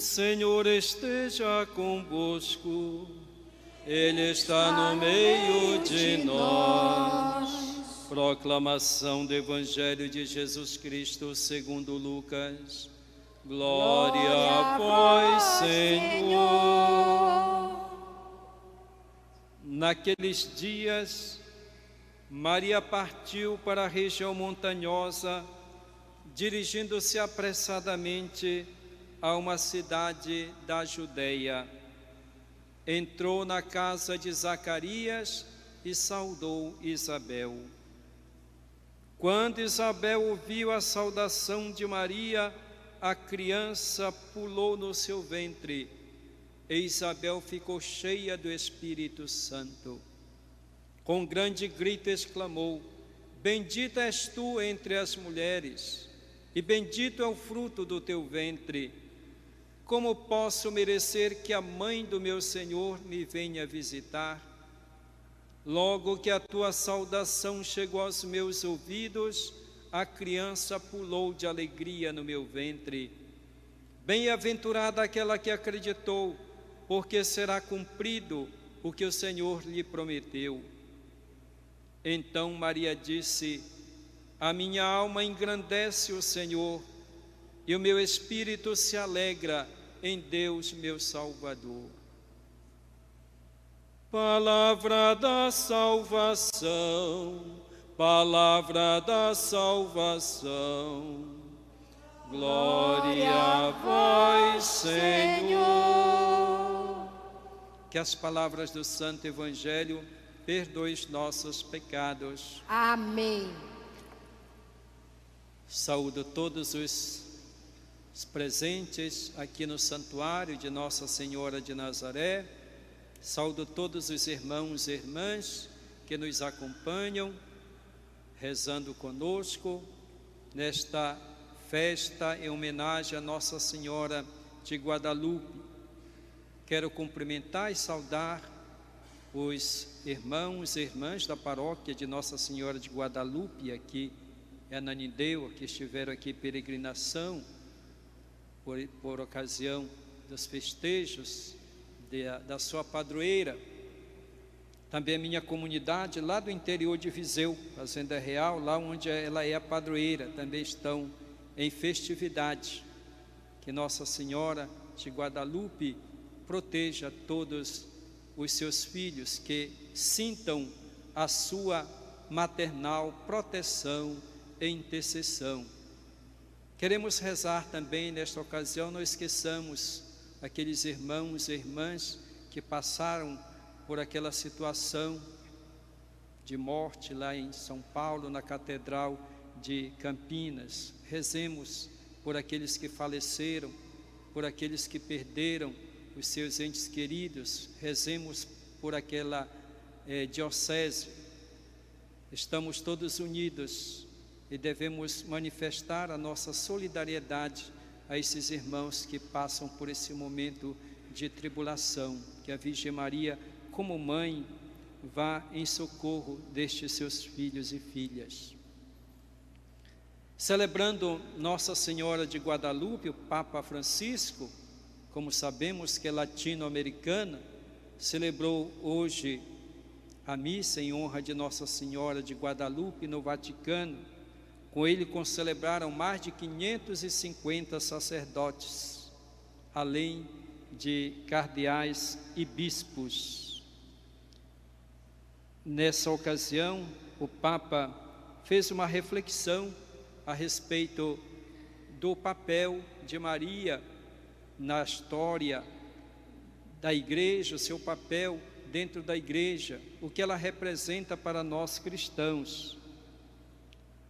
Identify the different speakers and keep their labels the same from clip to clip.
Speaker 1: Senhor esteja convosco, Ele está no meio de nós. Proclamação do Evangelho de Jesus Cristo segundo Lucas. Glória a vós, Senhor. Naqueles dias, Maria partiu para a região montanhosa, dirigindo-se apressadamente a uma cidade da Judeia. Entrou na casa de Zacarias e saudou Isabel. Quando Isabel ouviu a saudação de Maria, a criança pulou no seu ventre, e Isabel ficou cheia do Espírito Santo. Com grande grito exclamou: Bendita és tu entre as mulheres, e bendito é o fruto do teu ventre. Como posso merecer que a mãe do meu Senhor me venha visitar? Logo que a tua saudação chegou aos meus ouvidos, a criança pulou de alegria no meu ventre. Bem-aventurada aquela que acreditou, porque será cumprido o que o Senhor lhe prometeu. Então Maria disse: A minha alma engrandece o Senhor, e o meu espírito se alegra em Deus, meu Salvador. Palavra da salvação, palavra da salvação. Glória a vós, Senhor. Que as palavras do Santo Evangelho perdoem os nossos pecados.
Speaker 2: Amém.
Speaker 1: Saúdo todos os presentes aqui no santuário de Nossa Senhora de Nazaré. Saúdo todos os irmãos e irmãs que nos acompanham, rezando conosco nesta festa em homenagem a Nossa Senhora de Guadalupe. Quero cumprimentar e saudar os irmãos e irmãs da paróquia de Nossa Senhora de Guadalupe, aqui em Ananindeua, que estiveram aqui em peregrinação por ocasião dos festejos da sua padroeira. Também a minha comunidade lá do interior de Viseu, Fazenda Real, lá onde ela é a padroeira, também estão em festividade. Que Nossa Senhora de Guadalupe proteja todos os seus filhos, que sintam a sua maternal proteção e intercessão. Queremos rezar também nesta ocasião, não esqueçamos aqueles irmãos e irmãs que passaram por aquela situação de morte lá em São Paulo, na Catedral de Campinas. Rezemos por aqueles que faleceram, por aqueles que perderam os seus entes queridos. Rezemos por aquela diocese. Estamos todos unidos e devemos manifestar a nossa solidariedade a esses irmãos que passam por esse momento de tribulação. Que a Virgem Maria, como mãe, vá em socorro destes seus filhos e filhas. Celebrando Nossa Senhora de Guadalupe, o Papa Francisco, como sabemos que é latino-americana, celebrou hoje a missa em honra de Nossa Senhora de Guadalupe no Vaticano. Com ele concelebraram mais de 550 sacerdotes, além de cardeais e bispos. Nessa ocasião, o Papa fez uma reflexão a respeito do papel de Maria na história da igreja, o seu papel dentro da igreja, o que ela representa para nós cristãos.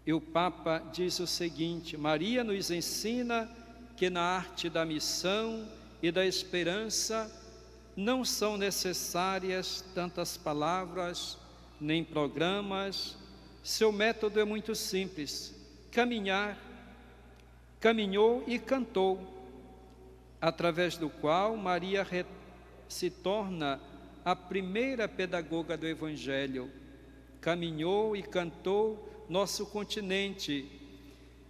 Speaker 1: E o Papa diz o seguinte: Maria nos ensina que na arte da missão e da esperança não são necessárias tantas palavras nem programas. Seu método é muito simples: caminhar. Caminhou e cantou, através do qual Maria se torna a primeira pedagoga do Evangelho. Caminhou e cantou nosso continente,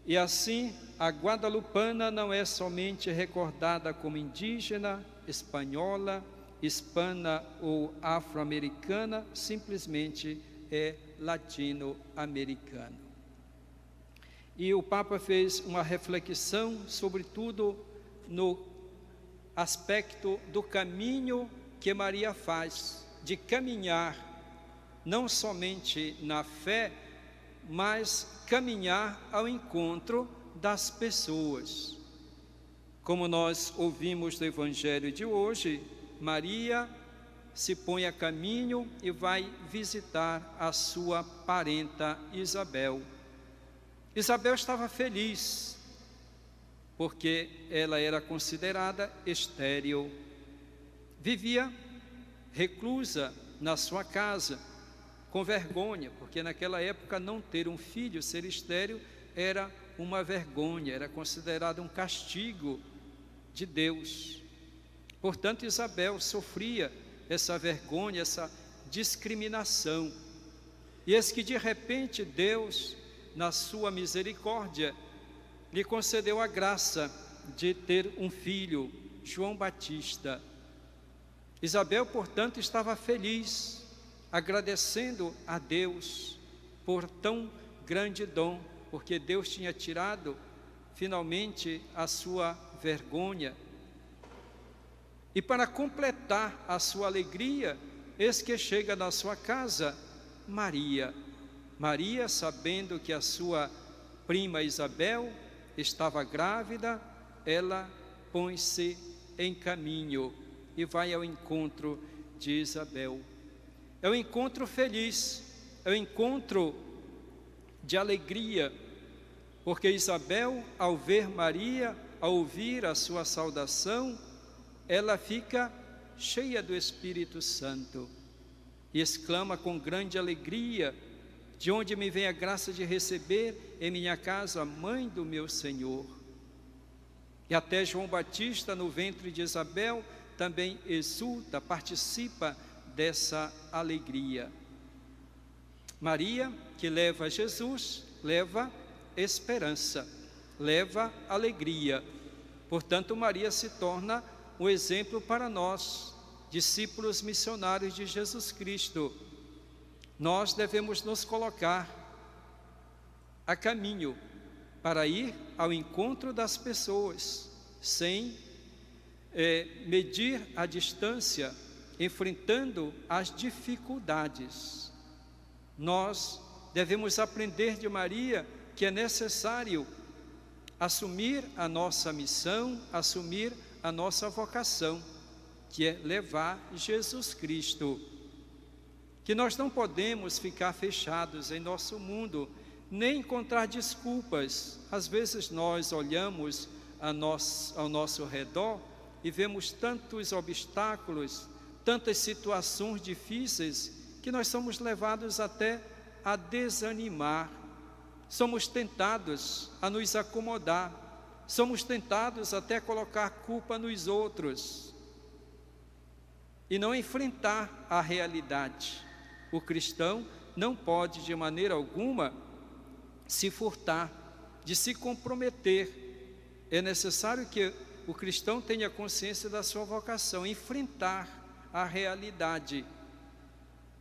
Speaker 1: E assim, a guadalupana não é somente recordada como indígena, espanhola, hispana ou afro-americana, simplesmente é latino-americana. E o Papa fez uma reflexão, sobretudo no aspecto do caminho que Maria faz, de caminhar, não somente na fé, mas caminhar ao encontro das pessoas. Como nós ouvimos do Evangelho de hoje, Maria se põe a caminho e vai visitar a sua parenta Isabel. Isabel estava feliz, porque ela era considerada estéril. Vivia reclusa na sua casa, com vergonha, porque naquela época não ter um filho, ser estéril, era uma vergonha, era considerado um castigo de Deus. Portanto, Isabel sofria essa vergonha, essa discriminação. E eis que de repente Deus, na sua misericórdia, lhe concedeu a graça de ter um filho, João Batista. Isabel, portanto, estava feliz, agradecendo a Deus por tão grande dom, porque Deus tinha tirado finalmente a sua vergonha. E para completar a sua alegria, eis que chega na sua casa Maria. Maria, sabendo que a sua prima Isabel estava grávida, ela põe-se em caminho e vai ao encontro de Isabel. É um encontro feliz, é um encontro de alegria, porque Isabel, ao ver Maria, ao ouvir a sua saudação, ela fica cheia do Espírito Santo e exclama com grande alegria: de onde me vem a graça de receber em minha casa a mãe do meu Senhor? E até João Batista, no ventre de Isabel, também exulta, participa dessa alegria. Maria, que leva Jesus, leva esperança, leva alegria. Portanto, Maria se torna um exemplo para nós, discípulos missionários de Jesus Cristo. Nós devemos nos colocar a caminho para ir ao encontro das pessoas, sem medir a distância, enfrentando as dificuldades. Nós devemos aprender de Maria que é necessário assumir a nossa missão, assumir a nossa vocação, que é levar Jesus Cristo. Que nós não podemos ficar fechados em nosso mundo, nem encontrar desculpas. Às vezes nós olhamos ao nosso redor e vemos tantos obstáculos, tantas situações difíceis, que nós somos levados até a desanimar. Somos tentados a nos acomodar, somos tentados até a colocar culpa nos outros e não enfrentar a realidade. O cristão não pode de maneira alguma se furtar, de se comprometer. É necessário que o cristão tenha consciência da sua vocação, enfrentar a realidade,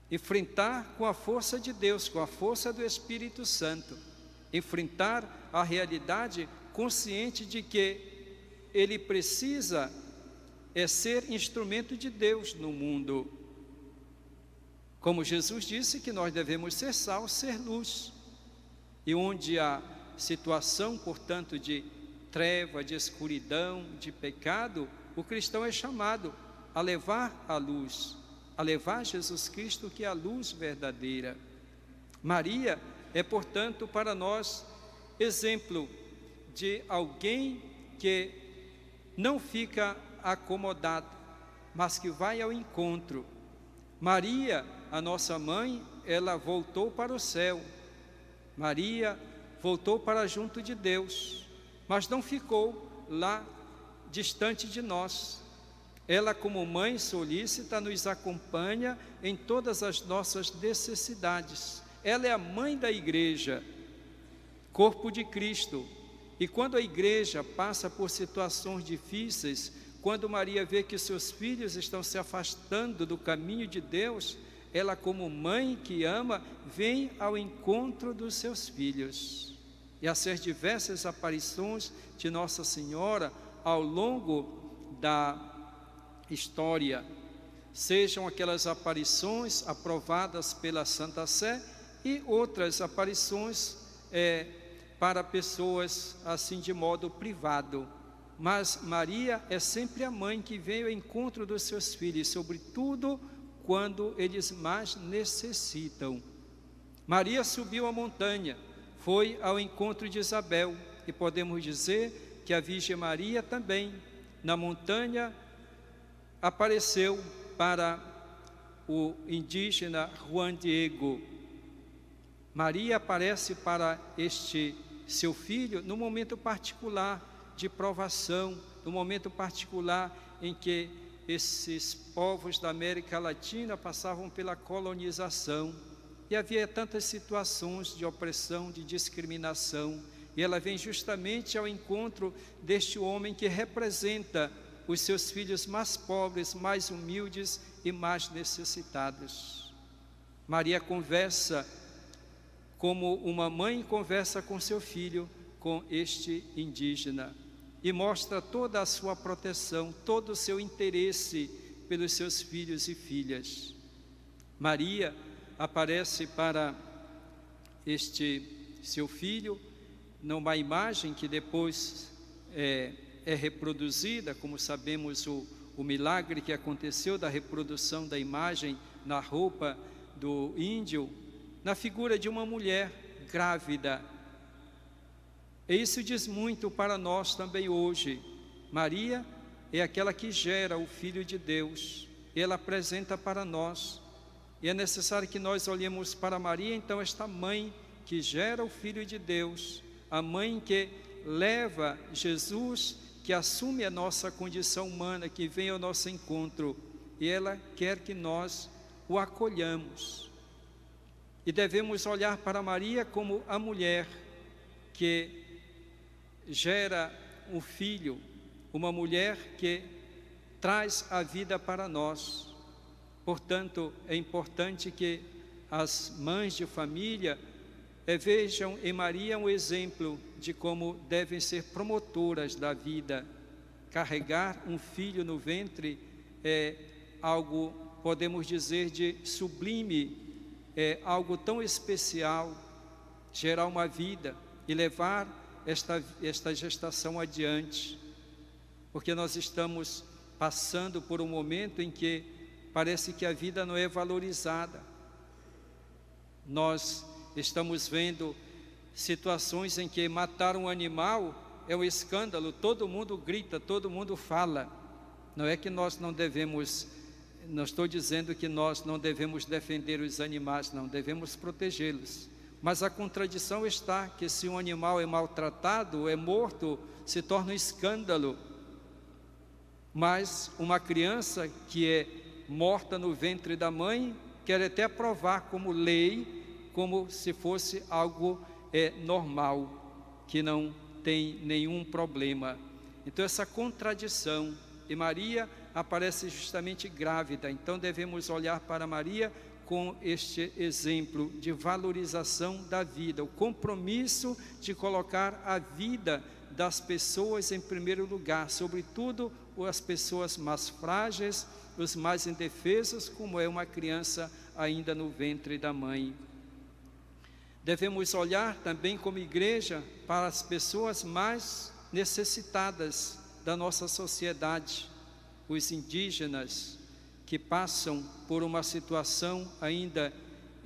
Speaker 1: enfrentar com a força de Deus, com a força do Espírito Santo, enfrentar a realidade consciente de que ele precisa ser instrumento de Deus no mundo. Como Jesus disse que nós devemos ser sal, ser luz. E onde há situação, portanto, de treva, de escuridão, de pecado, o cristão é chamado a levar a luz, a levar Jesus Cristo, que é a luz verdadeira. Maria é, portanto, para nós, exemplo de alguém que não fica acomodado, mas que vai ao encontro. Maria, a nossa mãe, ela voltou para o céu. Maria voltou para junto de Deus, mas não ficou lá distante de nós. Ela, como mãe solícita, nos acompanha em todas as nossas necessidades. Ela é a mãe da igreja. corpo de Cristo. E quando a igreja passa por situações difíceis, quando Maria vê que seus filhos estão se afastando do caminho de Deus, ela, como mãe que ama, vem ao encontro dos seus filhos. E essas diversas aparições de Nossa Senhora ao longo da história, sejam aquelas aparições aprovadas pela Santa Sé e outras aparições para pessoas assim de modo privado. Mas Maria é sempre a mãe que vem ao encontro dos seus filhos, sobretudo quando eles mais necessitam. Maria subiu a montanha, foi ao encontro de Isabel, e podemos dizer que a Virgem Maria também, na montanha, apareceu para o indígena Juan Diego. Maria aparece para este seu filho no momento particular de provação, no momento particular em que esses povos da América Latina passavam pela colonização e havia tantas situações de opressão, de discriminação, e ela vem justamente ao encontro deste homem que representa os seus filhos mais pobres, mais humildes e mais necessitados. Maria conversa como uma mãe conversa com seu filho, com este indígena, e mostra toda a sua proteção, todo o seu interesse pelos seus filhos e filhas. Maria aparece para este seu filho numa imagem que depois é reproduzida, como sabemos o milagre que aconteceu da reprodução da imagem na roupa do índio, na figura de uma mulher grávida. E isso diz muito para nós também hoje. Maria é aquela que gera o Filho de Deus, e ela apresenta para nós. E é necessário que nós olhemos para Maria, então, esta mãe que gera o Filho de Deus, a mãe que leva Jesus, que assume a nossa condição humana, que vem ao nosso encontro, e ela quer que nós o acolhamos. E devemos olhar para Maria como a mulher que gera um filho, uma mulher que traz a vida para nós. Portanto, é importante que as mães de família vejam em Maria um exemplo de como devem ser promotoras da vida. Carregar um filho no ventre é algo, podemos dizer, de sublime, é algo tão especial. Gerar uma vida e levar esta gestação adiante, porque nós estamos passando por um momento em que parece que a vida não é valorizada. Nós estamos vendo situações em que matar um animal é um escândalo, todo mundo grita, todo mundo fala. Não é que nós não devemos, não estou dizendo que nós não devemos defender os animais, não, devemos protegê-los. Mas a contradição está que se um animal é maltratado, é morto, se torna um escândalo. Mas uma criança que é morta no ventre da mãe, quer até aprovar como lei, como se fosse algo normal, que não tem nenhum problema. Então essa contradição, e Maria aparece justamente grávida, então devemos olhar para Maria com este exemplo de valorização da vida, o compromisso de colocar a vida das pessoas em primeiro lugar, sobretudo as pessoas mais frágeis, os mais indefesos, como é uma criança ainda no ventre da mãe. Devemos olhar também como igreja para as pessoas mais necessitadas da nossa sociedade, os indígenas, que passam por uma situação ainda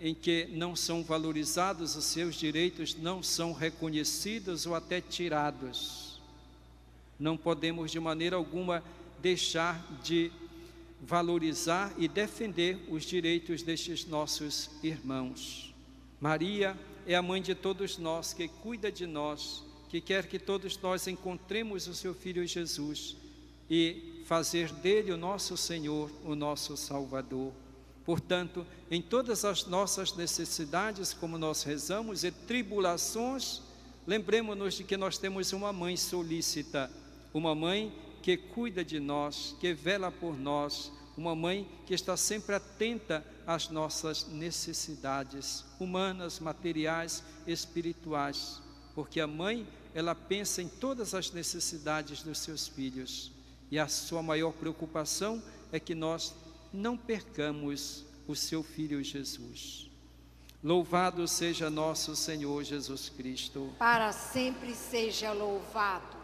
Speaker 1: em que não são valorizados, os seus direitos não são reconhecidos ou até tirados. Não podemos de maneira alguma deixar de valorizar e defender os direitos destes nossos irmãos. Maria é a mãe de todos nós, que cuida de nós, que quer que todos nós encontremos o seu Filho Jesus e fazer dele o nosso Senhor, o nosso Salvador. Portanto, em todas as nossas necessidades, como nós rezamos, e tribulações, lembremos-nos de que nós temos uma mãe solícita, uma mãe que cuida de nós, que vela por nós, uma mãe que está sempre atenta às nossas necessidades humanas, materiais, espirituais, porque a mãe, ela pensa em todas as necessidades dos seus filhos, e a sua maior preocupação é que nós não percamos o seu Filho Jesus. Louvado seja nosso Senhor Jesus Cristo.
Speaker 2: Para sempre seja louvado.